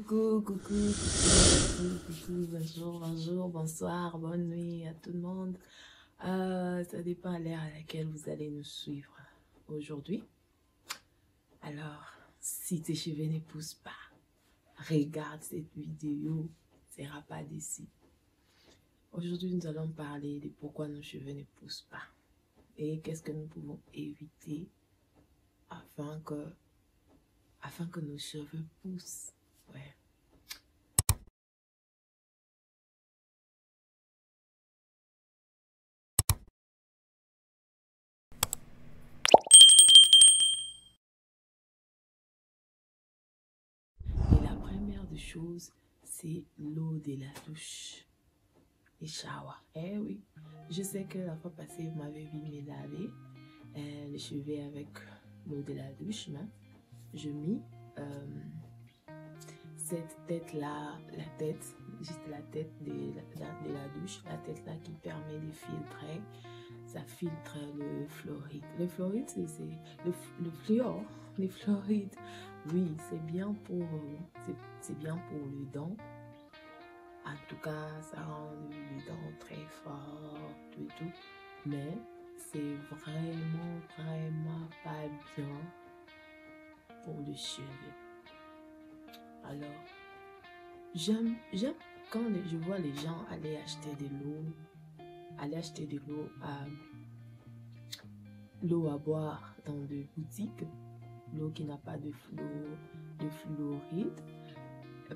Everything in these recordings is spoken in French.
Coucou, bonjour, bonsoir, bonne nuit à tout le monde. Ça dépend à l'heure à laquelle vous allez nous suivre aujourd'hui. Alors, si tes cheveux ne poussent pas, regarde cette vidéo, tu ne seras pas déçu. Aujourd'hui, nous allons parler de pourquoi nos cheveux ne poussent pas et qu'est-ce que nous pouvons éviter afin que nos cheveux poussent. Ouais. Et la première des choses, c'est l'eau de la douche. Les showers. Eh oui, je sais que la fois passée, vous m'avez vu me laver les cheveux avec l'eau de la douche, mais je mis cette tête-là, juste la tête de la douche, la tête-là qui permet de filtrer. Ça filtre le fluoride. Le fluoride, c'est le fluor. Les fluorides, oui, c'est bien pour les dents. En tout cas, ça rend les dents très fortes et tout. Mais c'est vraiment pas bien pour les cheveux. Alors, j'aime quand je vois les gens aller acheter de l'eau à boire dans des boutiques, l'eau qui n'a pas de fluoride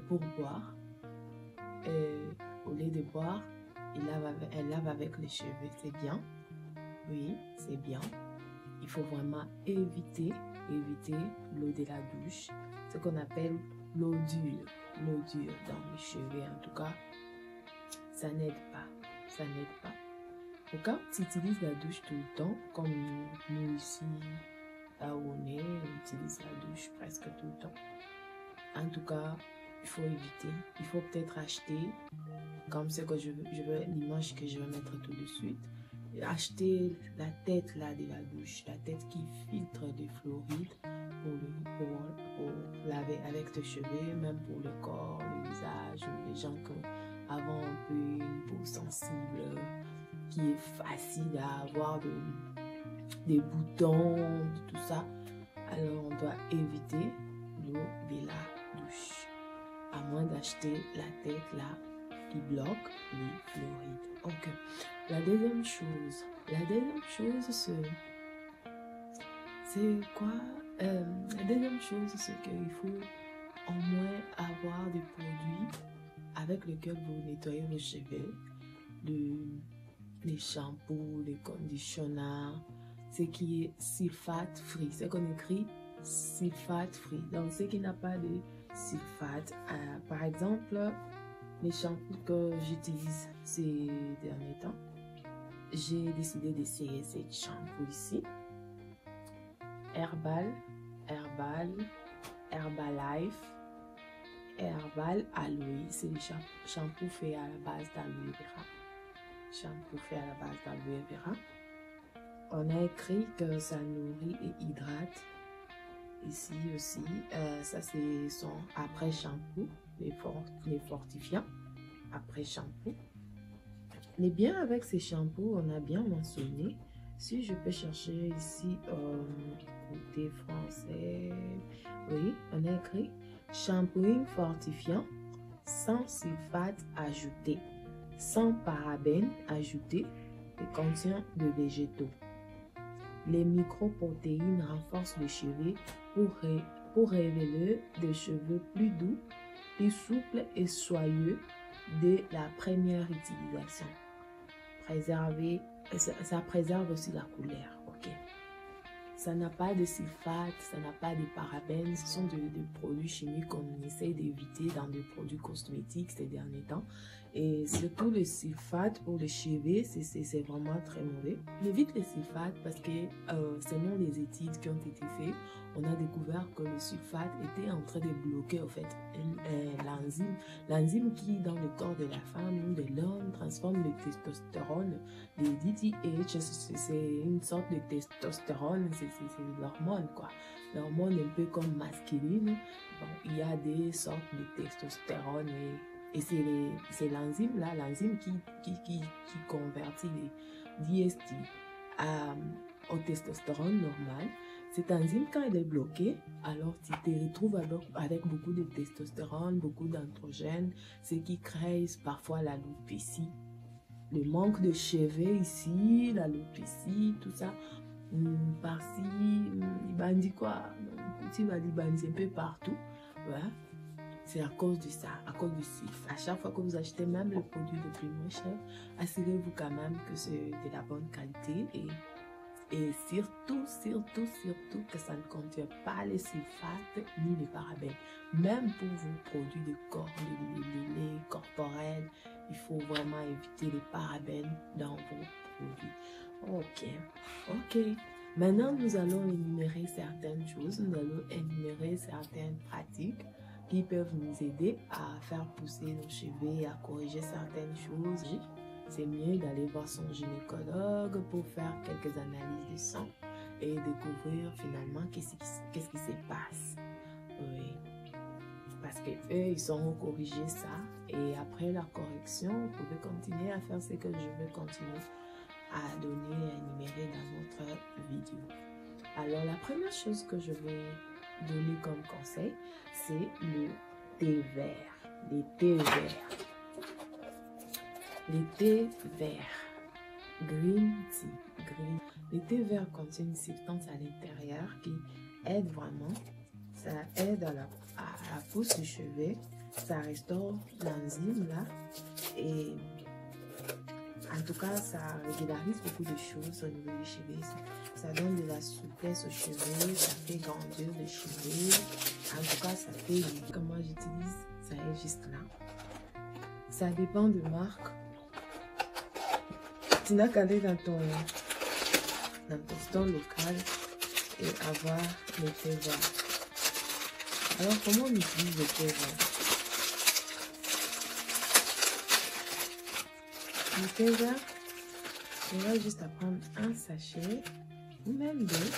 pour boire. Au lieu de boire, elle lave avec les cheveux, c'est bien. Oui, c'est bien. Il faut vraiment éviter l'eau de la douche, ce qu'on appelle l'eau dure dans les cheveux. En tout cas, ça n'aide pas. Quand tu utilises la douche tout le temps, comme nous ici, là où on est, on utilise la douche presque tout le temps. En tout cas, il faut éviter. Il faut peut-être acheter, comme ce que je veux l'image que je vais mettre tout de suite, acheter la tête là de la douche, la tête qui filtre des fluorides pour laver avec tes cheveux, même pour le corps, le visage, les gens qui ont un peu une peau sensible, qui est facile à avoir des boutons, tout ça. Alors on doit éviter l'eau de la douche, à moins d'acheter la tête là qui bloque les fluorides. Ok. La deuxième chose, c'est quoi? La deuxième chose, c'est qu'il faut au moins avoir des produits avec lesquels vous nettoyez vos cheveux, les shampoings, les conditionneurs, ce qui est sulfate free, c'est qu'on écrit sulfate free. Donc, ce qui n'a pas de sulfate, par exemple, les shampoings que j'utilise ces derniers temps, j'ai décidé d'essayer ces shampoings ici. Herbalife, Herbal Aloe. C'est le shampoo fait à la base d'aloe vera. On a écrit que ça nourrit et hydrate. Ici aussi, ça c'est son après shampoo, les fortifiants après shampoo. Les biens avec ces shampoos, on a bien mentionné. Si je peux chercher ici, côté français, oui, on a écrit shampooing fortifiant sans sulfate ajouté, sans parabènes ajoutés et contient de végétaux. Les microprotéines renforcent les cheveux pour révéler des cheveux plus doux, plus souples et soyeux dès la première utilisation. Ça préserve aussi la couleur. Ok. Ça n'a pas de sulfate, ça n'a pas de parabènes. Ce sont des produits chimiques qu'on essaie d'éviter dans des produits cosmétiques ces derniers temps. Et surtout le sulfate pour les cheveux, c'est vraiment très mauvais. On évite les sulfates parce que selon les études qui ont été faites, on a découvert que le sulfate était en train de bloquer en fait l'enzyme qui dans le corps de la femme ou de l'homme transforme le testostérone, le DTH, c'est une sorte de testostérone, c'est l'hormone quoi. l'hormone un peu comme masculine. Bon, il y a des sortes de testostérone et c'est l'enzyme là, l'enzyme qui convertit les DST au testostérone normal. Cette enzyme, quand elle est bloquée, alors tu te retrouves avec beaucoup de testostérone, beaucoup d'androgènes, ce qui crée parfois l'alopécie. Le manque de cheveux ici, l'alopécie, tout ça, par-ci, il bandit quoi, tu vas il bandit un peu partout, ouais. C'est à cause de ça, à cause du CIF. À chaque fois que vous achetez même le produit le plus moins cher, assurez-vous quand même que c'est de la bonne qualité et surtout que ça ne contient pas les sulfates ni les parabènes. Même pour vos produits de corps, les laits corporels, il faut vraiment éviter les parabènes dans vos produits. Ok. Maintenant, nous allons énumérer certaines choses. Nous allons énumérer certaines pratiques qui peuvent nous aider à faire pousser nos cheveux et à corriger certaines choses. C'est mieux d'aller voir son gynécologue pour faire quelques analyses de sang et découvrir finalement qu'est-ce qui se passe. Oui. Parce que eux, ils sauront corriger ça. Et après la correction, vous pouvez continuer à faire ce que je veux continuer à donner, à énumérer dans notre vidéo. Alors, la première chose que je vais donner comme conseil, c'est le thé vert. Les thés verts. Les thés verts, green tea, green. Les thés verts contiennent une substance à l'intérieur qui aide vraiment, ça aide à la pousse du cheveu, ça restaure l'enzyme là et en tout cas ça régularise beaucoup de choses au niveau des cheveux, ça donne de la souplesse aux cheveux, ça fait grandir les cheveux, en tout cas ça fait, comment j'utilise, ça est juste là. Ça dépend de marque. Tu n'as qu'à aller dans ton store local et avoir le thé vert. Alors, comment on utilise le thé vert? Le thé vert, on va juste prendre un sachet ou même deux.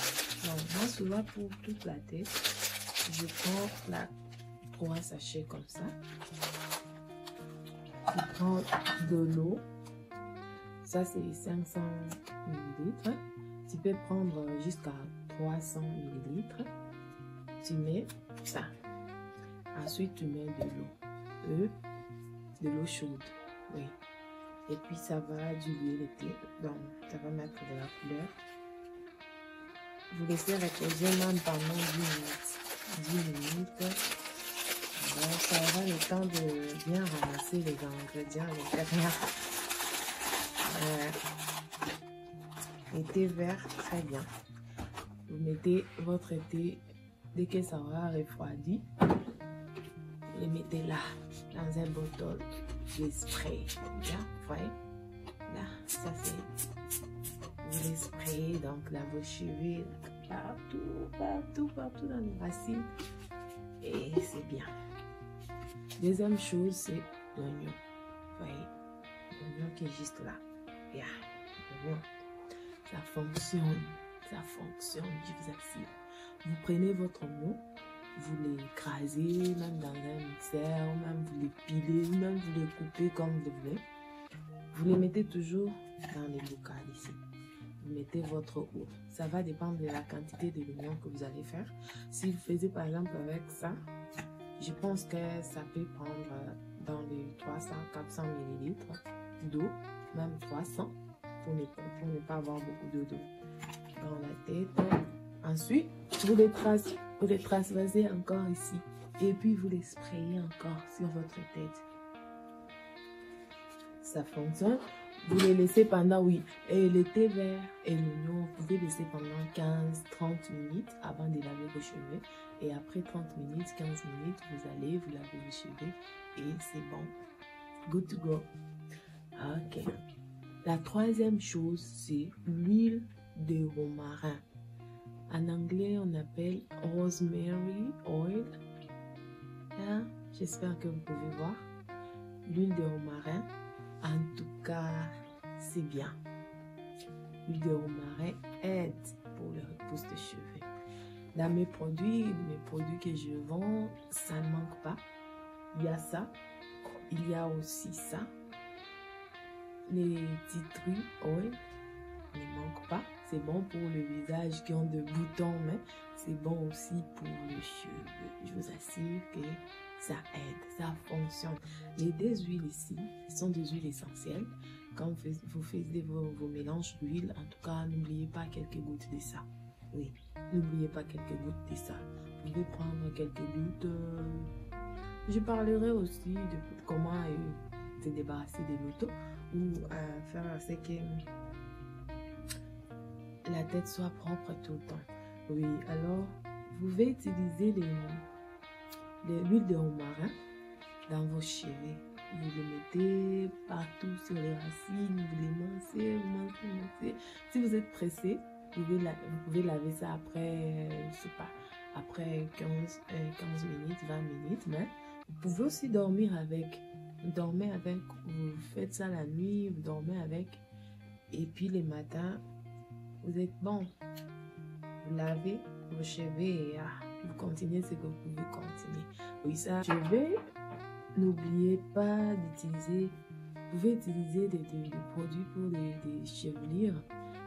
Non, moi, souvent pour toute la tête, je prends 3 sachets comme ça. Je prends de l'eau. Ça, c'est 500 ml. Tu peux prendre jusqu'à 300 ml. Tu mets ça. Ensuite, tu mets de l'eau chaude. Oui. Et puis, ça va diluer le thé. Donc, ça va mettre de la couleur. Vous laissez reposer même pendant 10 minutes. Alors, ça aura le temps de bien ramasser les ingrédients à l'intérieur. Le thé vert, très bien. Vous mettez votre thé, dès que ça aura refroidi, vous le mettez là, dans un bottle de spray. Là, vous voyez? Là, ça c'est. Vous les sprayez donc là, vos cheveux, partout dans les racines. Et c'est bien. Deuxième chose, c'est l'oignon. Vous voyez? L'oignon qui est juste là. Yeah. Ça fonctionne, je vous assure. Vous prenez votre oignon, vous l'écrasez, même dans un mixeur, même vous les pilez, même vous les coupez comme vous voulez. Vous les mettez toujours dans les bocals ici. Vous mettez votre eau. Ça va dépendre de la quantité de l'oignon que vous allez faire. Si vous faites par exemple avec ça, je pense que ça peut prendre dans les 300-400 ml d'eau, même 300. Pour ne pas avoir beaucoup d'eau dans la tête. Ensuite, vous les tracez encore ici. Et puis, vous les sprayez encore sur votre tête. Ça fonctionne. Vous les laissez pendant, oui. Et le thé vert et l'oignon, vous pouvez laisser pendant 15-30 minutes avant de laver vos cheveux. Et après 30 minutes, 15 minutes, vous allez vous laver vos cheveux. Et c'est bon. Good to go. Ok. La troisième chose, c'est l'huile de romarin. En anglais, on appelle rosemary oil. Là, j'espère que vous pouvez voir. L'huile de romarin, en tout cas, c'est bien. L'huile de romarin aide pour le repousse de cheveux. Dans mes produits que je vends, ça ne manque pas. Il y a ça. Il y a aussi ça. Les titris, oui, ne manquent pas. C'est bon pour le visage qui ont de boutons, mais c'est bon aussi pour les cheveux. Je vous assure que ça aide, ça fonctionne. Les deux huiles ici sont des huiles essentielles. Quand vous faites vos mélanges d'huile, en tout cas, n'oubliez pas quelques gouttes de ça. Oui, n'oubliez pas quelques gouttes de ça. Vous pouvez prendre quelques gouttes. Je parlerai aussi de comment se débarrasser des lotos ou faire en sorte que la tête soit propre tout le temps. Oui, alors, vous pouvez utiliser l'huile de romarin dans vos cheveux. Vous le mettez partout sur les racines, vous les mancez. Si vous êtes pressé, vous pouvez laver ça après, je sais pas, après 15 minutes, 20 minutes, mais vous pouvez aussi dormir avec. Vous dormez avec, vous faites ça la nuit, vous dormez avec, et puis le matin, vous êtes bon. Vous lavez vos cheveux et vous continuez ce que vous pouvez continuer. Oui, ça, cheveux, n'oubliez pas d'utiliser, vous pouvez utiliser des produits pour des chevelures.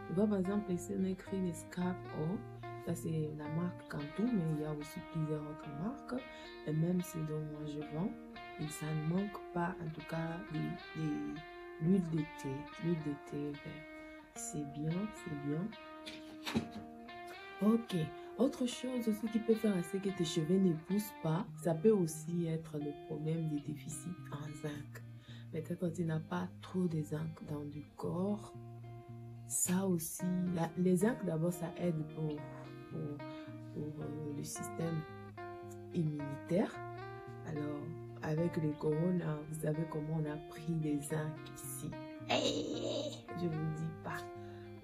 Je vois par exemple ici on a écrit les Scalp Oil. Ça c'est la marque Cantu, mais il y a aussi plusieurs autres marques. Et même ce dont moi je vends, et ça ne manque pas en tout cas l'huile de thé. L'huile de thé vert. C'est bien, c'est bien. Ok. Autre chose aussi qui peut faire c'est que tes cheveux ne poussent pas, ça peut aussi être le problème des déficits en zinc. Peut-être que tu n'as pas trop de zinc dans du corps. Ça aussi, les zinc d'abord ça aide pour le système immunitaire. Alors, avec le corona, vous savez comment on a pris les zinc ici. Je vous dis pas.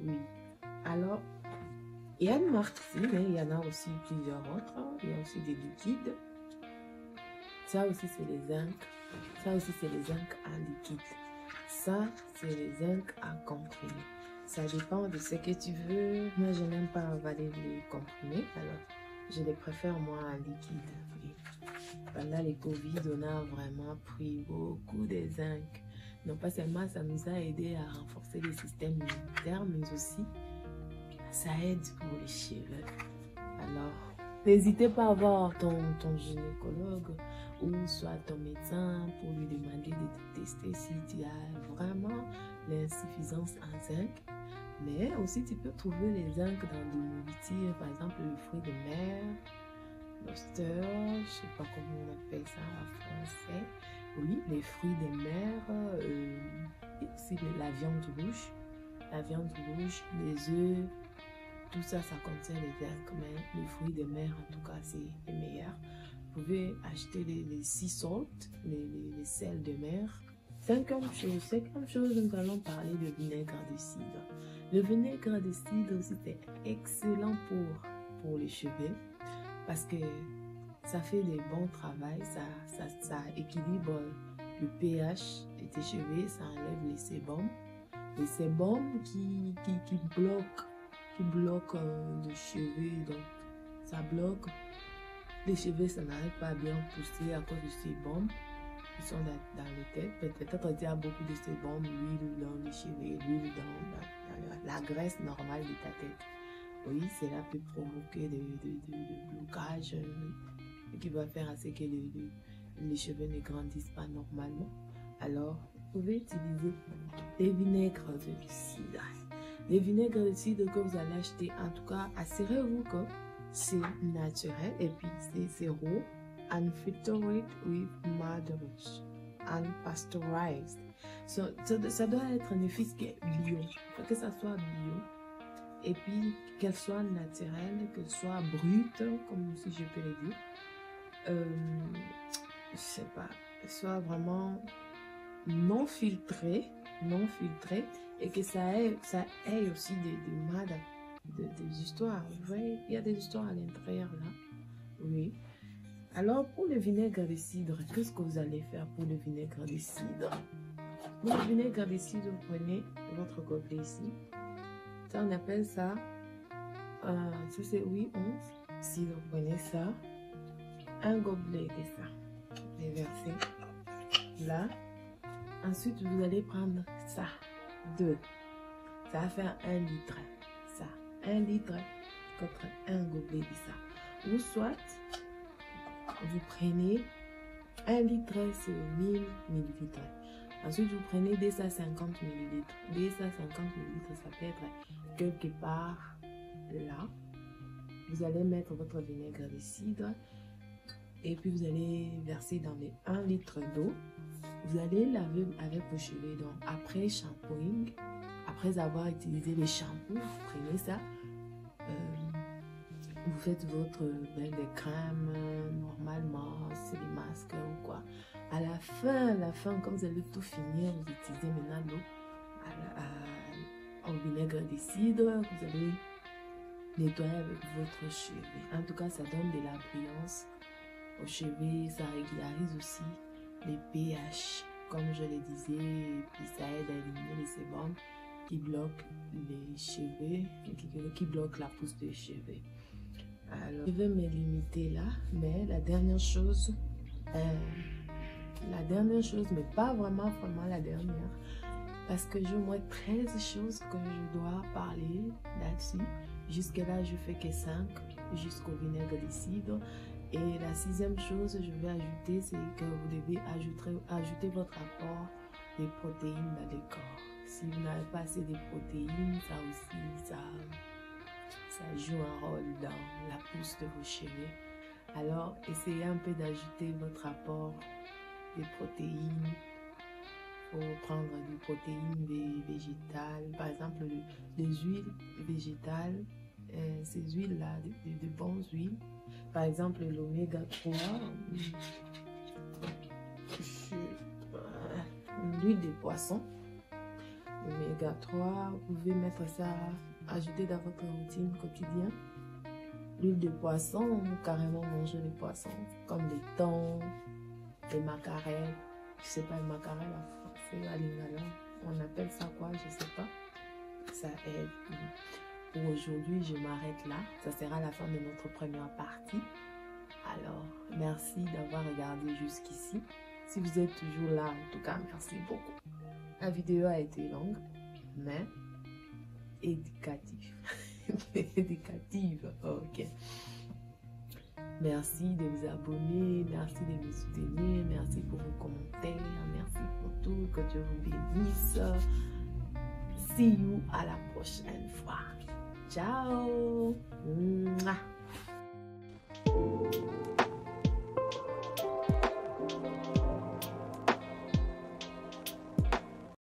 Oui. Alors, il y a une marque ici, mais il y en a aussi plusieurs autres. Il y a aussi des liquides. Ça aussi, c'est les zinc. Ça aussi, c'est les zinc en liquide. Ça, c'est les zinc à comprimés. Ça dépend de ce que tu veux. Moi, je n'aime pas avaler les comprimés. Alors, je les préfère, moi, en liquide. Oui. Pendant les Covid, on a vraiment pris beaucoup de zinc. Non pas seulement ça nous a aidé à renforcer le système immunitaire, mais aussi ça aide pour les cheveux. Alors, n'hésitez pas à voir ton gynécologue ou soit ton médecin pour lui demander de tester si tu as vraiment l'insuffisance en zinc. Mais aussi, tu peux trouver les zinc dans des nourritures, par exemple le fruit de mer, l'oster, je ne sais pas comment on appelle ça en français. Oui, les fruits de mer, et aussi la viande rouge. La viande rouge, les œufs, tout ça, ça contient les zinc, mais les fruits de mer, en tout cas, c'est les meilleurs. Vous pouvez acheter les sea salt, les sels de mer. Cinquième chose, nous allons parler de vinaigre de cidre. Le vinaigre de cidre aussi, c'est excellent pour les cheveux parce que ça fait des bons travaux, ça équilibre le pH de tes cheveux, ça enlève les sébums. Les sébums qui bloquent les cheveux, donc ça bloque les cheveux, ça n'arrive pas à bien pousser à cause de sébums qui sont dans les têtes. Peut-être qu'il y a beaucoup de sébum, l'huile dans les cheveux, l'huile dans la graisse normale de ta tête. Oui, cela peut provoquer des blocages qui va faire à ce que les cheveux ne grandissent pas normalement. Alors, vous pouvez utiliser des vinaigres de cidre. Les vinaigres de cidre que vous allez acheter, en tout cas, assurez-vous que c'est naturel et puis c'est zéro. Unfiltered with moderation, unpasteurized. Ça doit être un office qui est bio. Il faut que ça soit bio. Et puis qu'elle soit naturelle, qu'elle soit brute, comme si je peux le dire. Je sais pas. Qu'elle soit vraiment non filtrée, et que ça ait aussi des histoires. Vous voyez, il y a des histoires à l'intérieur là. Oui. Alors, pour le vinaigre de cidre, qu'est-ce que vous allez faire pour le vinaigre de cidre? Pour le vinaigre de cidre, vous prenez votre gobelet ici. Ça, on appelle ça, ça c'est 8 onces. Si vous prenez ça, un gobelet de ça, les versez là. Ensuite, vous allez prendre ça, 2. Ça va faire 1 litre. Ça, 1 litre contre un gobelet de ça. Ou soit, vous prenez 1 litre, c'est 1000 millilitres. Ensuite, vous prenez 250 millilitres. 250 millilitres, ça peut être quelque part là. Vous allez mettre votre vinaigre de cidre et puis vous allez verser dans les 1 litre d'eau. Vous allez laver avec vos cheveux. Donc, après shampooing, après avoir utilisé les shampoings, vous prenez ça. Vous faites votre bain de crème normalement, c'est des masques ou quoi. À la fin, comme vous allez tout finir, vous utilisez maintenant l'eau au vinaigre de cidre. Vous allez nettoyer avec votre cheveu. En tout cas, ça donne de la brillance aux cheveux. Ça régularise aussi les pH, comme je le disais. Et puis ça aide à éliminer les sébums qui bloquent les cheveux, qui bloquent la pousse des cheveux. Alors, je vais me limiter là, mais la dernière chose, mais pas vraiment la dernière, parce que j'ai au moins 13 choses que je dois parler là-dessus. Jusque-là, je fais que 5, jusqu'au vinaigre de cidre. Et la 6e chose que je vais ajouter, c'est que vous devez ajouter votre apport des protéines dans le corps. Si vous n'avez pas assez de protéines, ça aussi, ça joue un rôle dans la pousse de vos cheveux. Alors, essayez un peu d'ajouter votre apport de protéines. Il faut prendre des protéines végétales, par exemple les huiles végétales, ces huiles-là, de bonnes huiles. Par exemple, l'oméga 3, l'huile de poisson. L'oméga 3, vous pouvez mettre ça, ajouter dans votre routine quotidienne. L'huile de poisson, ou carrément manger les poissons, comme les thons, les macarelles. Je sais pas, les macarelles en français, à l'ingala, on appelle ça quoi, je sais pas. Ça aide. Pour aujourd'hui, je m'arrête là. Ça sera la fin de notre première partie. Alors, merci d'avoir regardé jusqu'ici. Si vous êtes toujours là, en tout cas, merci beaucoup. La vidéo a été longue, mais éducative. Éducative, ok. Merci de vous abonner, merci de me soutenir, merci pour vos commentaires, merci pour tout, que Dieu vous bénisse. See you à la prochaine fois. Ciao. Mouah.